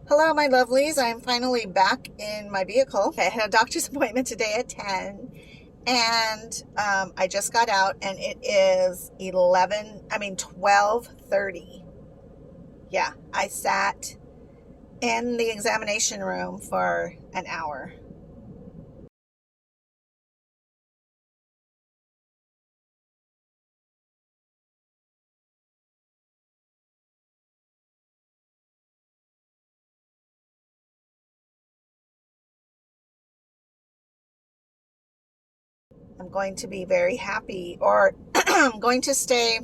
Hello, my lovelies. I'm finally back in my vehicle. I had a doctor's appointment today at 10, and I just got out, and it is 12:30. Yeah, I sat in the examination room for an hour. I'm going to be very happy, or I'm going to stay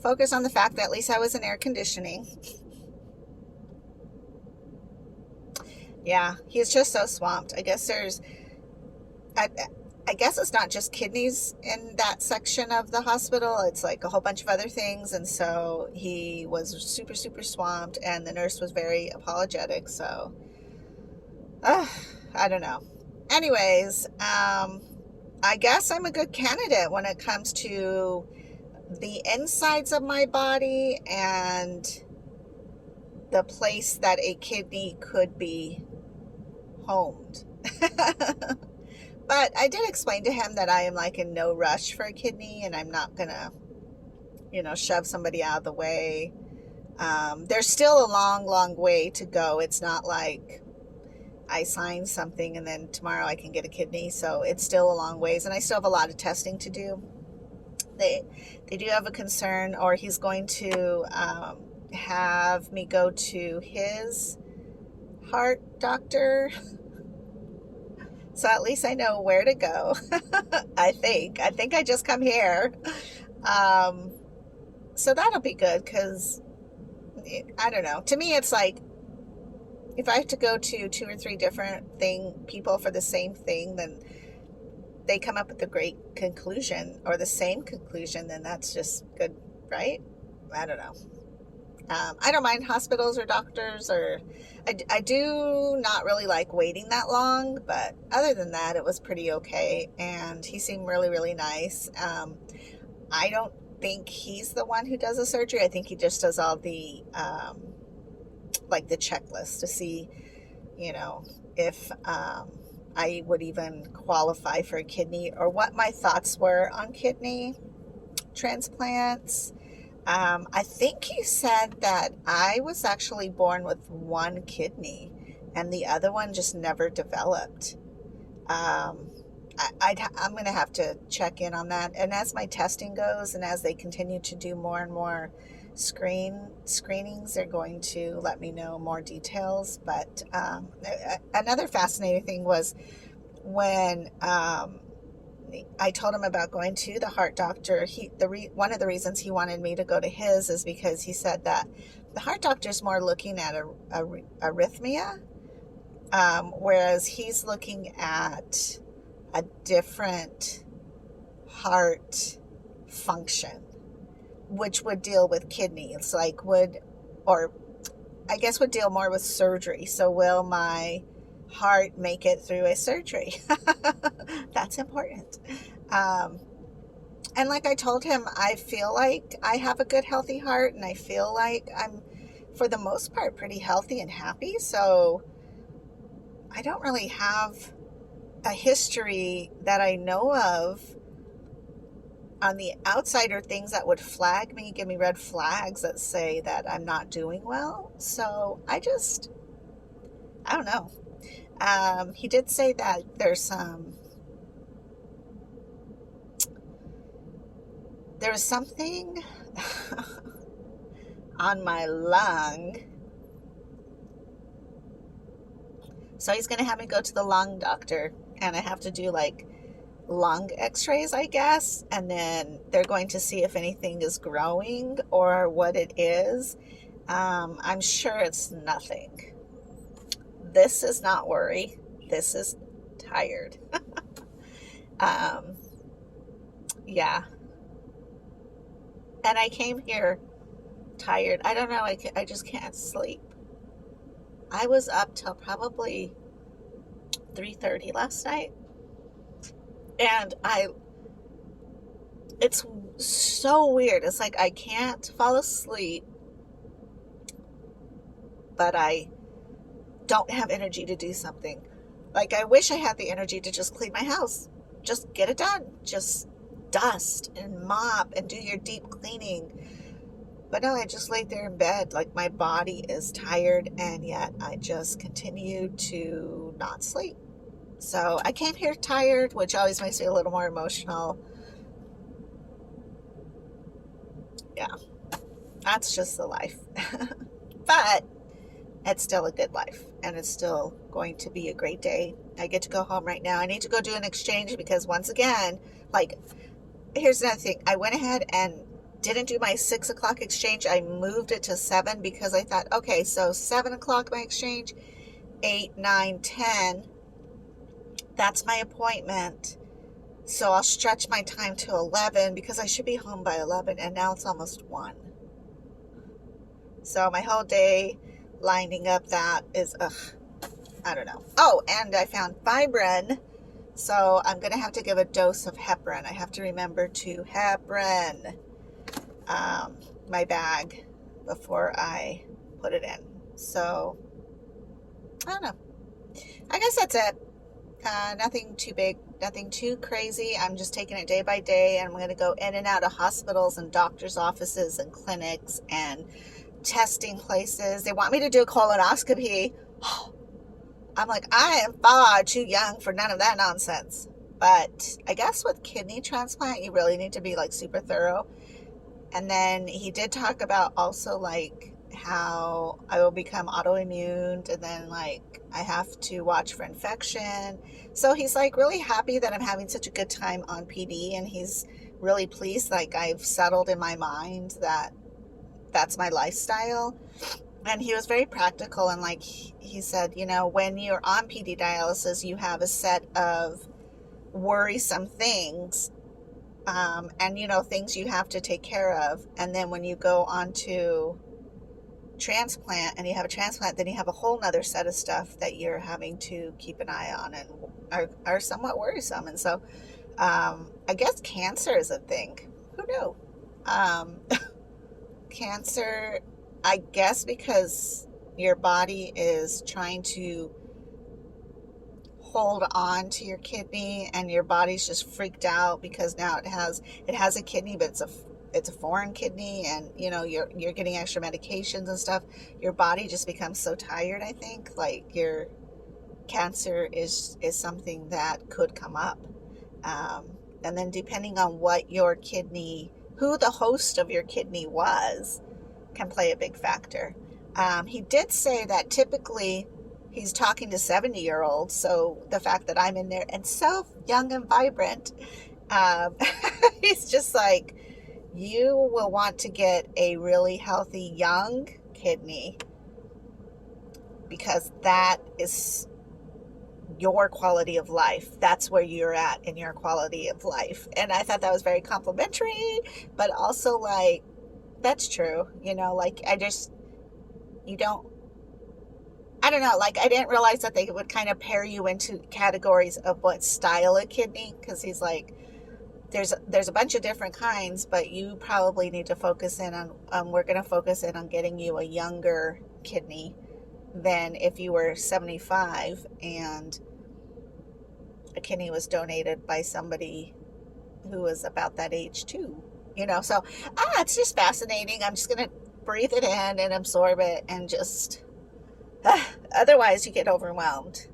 focused on the fact that at least I was in air conditioning. Yeah, he's just so swamped. I, I guess it's not just kidneys in that section of the hospital. It's like a whole bunch of other things. And so he was super, super swamped, and the nurse was very apologetic. So, uh, I don't know. Anyways, I guess I'm a good candidate when it comes to the insides of my body and the place that a kidney could be homed. But I did explain to him that I am like in no rush for a kidney, and I'm not gonna, shove somebody out of the way. There's still a long, long way to go. It's not like I sign something and then tomorrow I can get a kidney. So it's still a long ways, and I still have a lot of testing to do. They they do have a concern, or he's going to have me go to his heart doctor. So at least I know where to go. I think I just come here. Um, so that'll be good because I don't know. To me, it's like if I have to go to two or three different people for the same thing, then they come up with a great conclusion or the same conclusion, then that's just good, right? I don't know. I don't mind hospitals or doctors, or I do not really like waiting that long, but other than that, it was pretty okay. And he seemed really, really nice. I don't think he's the one who does the surgery. I think he just does all the, like the checklist to see, you know, if I would even qualify for a kidney or what my thoughts were on kidney transplants. I think he said that I was actually born with one kidney and the other one just never developed. Um, I'm going to have to check in on that. And as my testing goes, and as they continue to do more and more screenings, they're going to let me know more details. But another fascinating thing was when I told him about going to the heart doctor. One of the reasons he wanted me to go to his is because he said that the heart doctor is more looking at a arrhythmia, whereas he's looking at a different heart function, which would deal with kidneys, or I guess would deal more with surgery. So will my heart make it through a surgery? That's important. Um, and like I told him, I feel like I have a good, healthy heart, and I feel like I'm, for the most part, pretty healthy and happy. So I don't really have a history that I know of on the outside, or things that would flag me, give me red flags that say that I'm not doing well. So I don't know. He did say that there's something on my lung. So he's going to have me go to the lung doctor, and I have to do like lung x-rays, I guess. And then they're going to see if anything is growing or what it is. I'm sure it's nothing. This is not worry. This is tired. um, yeah. And I came here tired. I don't know. I just can't sleep. I was up till probably 3:30 last night, and it's so weird. It's like I can't fall asleep, but I don't have energy to do something. Like, I wish I had the energy to just clean my house. Just get it done. Just dust and mop and do your deep cleaning. But no, I just laid there in bed. Like, my body is tired, and yet I just continue to not sleep. So I came here tired, which always makes me a little more emotional. Yeah, that's just the life. But it's still a good life, and it's still going to be a great day. I get to go home right now. I need to go do an exchange because, once again, like, here's another thing. I went ahead and didn't do my 6 o'clock exchange. I moved it to 7 because I thought, okay, so 7 o'clock my exchange, 8, 9, 10, that's my appointment. So I'll stretch my time to 11 because I should be home by 11, and now it's almost 1. So my whole day lining up that is, I don't know. Oh, and I found Fibrin, so I'm going to have to give a dose of heparin. I have to remember to heparin my bag before I put it in. So, I don't know. I guess that's it. Nothing too big, nothing too crazy. I'm just taking it day by day, and I'm going to go in and out of hospitals and doctors' offices and clinics and testing places. They want me to do a colonoscopy. I'm like, I am far too young for none of that nonsense. But I guess with kidney transplant, you really need to be like super thorough. And then he did talk about also like how I will become autoimmune, and then like I have to watch for infection. So he's like really happy that I'm having such a good time on PD, and he's really pleased. Like, I've settled in my mind that that's my lifestyle. And he was very practical, and like he said, you know, when you're on PD dialysis, you have a set of worrisome things, and you know, things you have to take care of. And then when you go on to transplant and you have a transplant, then you have a whole nother set of stuff that you're having to keep an eye on and are somewhat worrisome. And so I guess cancer is a thing. Who knew? Cancer, I guess because your body is trying to hold on to your kidney, and your body's just freaked out because now it has a kidney, but it's a foreign kidney, and you know, you're getting extra medications and stuff. Your body just becomes so tired. I think like your cancer is something that could come up, and then depending on what your kidney, who the host of your kidney was, can play a big factor. He did say that typically he's talking to 70-year-olds, so the fact that I'm in there and so young and vibrant, he's just like, you will want to get a really healthy young kidney because that is your quality of life. That's where you're at in your quality of life. And I thought that was very complimentary, but also like, that's true. You know, like I don't know, like I didn't realize that they would kind of pair you into categories of what style of kidney, because he's like, there's a bunch of different kinds, but you probably need to focus in on we're going to focus in on getting you a younger kidney than if you were 75 and a kidney was donated by somebody who was about that age too. You know, so it's just fascinating. I'm just going to breathe it in and absorb it, and just otherwise you get overwhelmed,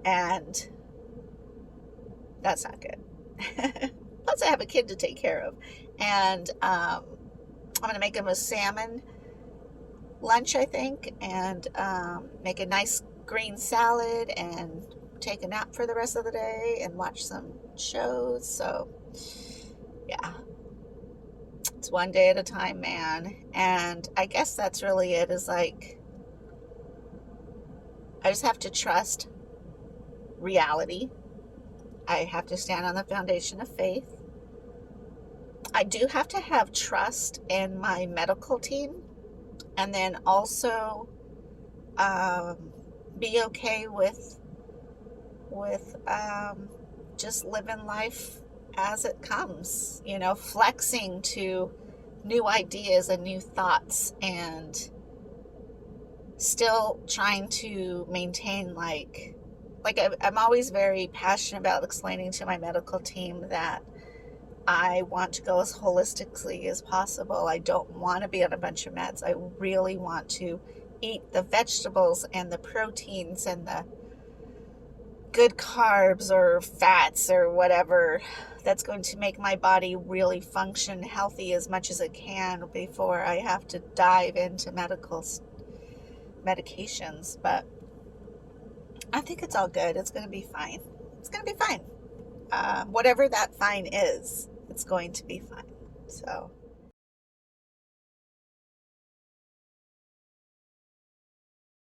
and that's not good. Plus I have a kid to take care of, and I'm going to make him a salmon lunch, I think, and make a nice green salad and take a nap for the rest of the day and watch some shows. So yeah, it's one day at a time, man. And I guess that's really it, is like, I just have to trust reality. I have to stand on the foundation of faith. I do have to have trust in my medical team, and then also be okay with just living life as it comes, you know, flexing to new ideas and new thoughts, and still trying to maintain I'm always very passionate about explaining to my medical team that I want to go as holistically as possible. I don't want to be on a bunch of meds. I really want to eat the vegetables and the proteins and the good carbs or fats or whatever that's going to make my body really function healthy as much as it can before I have to dive into medications. But I think it's all good. It's going to be fine. It's going to be fine. Whatever that fine is, it's going to be fine. So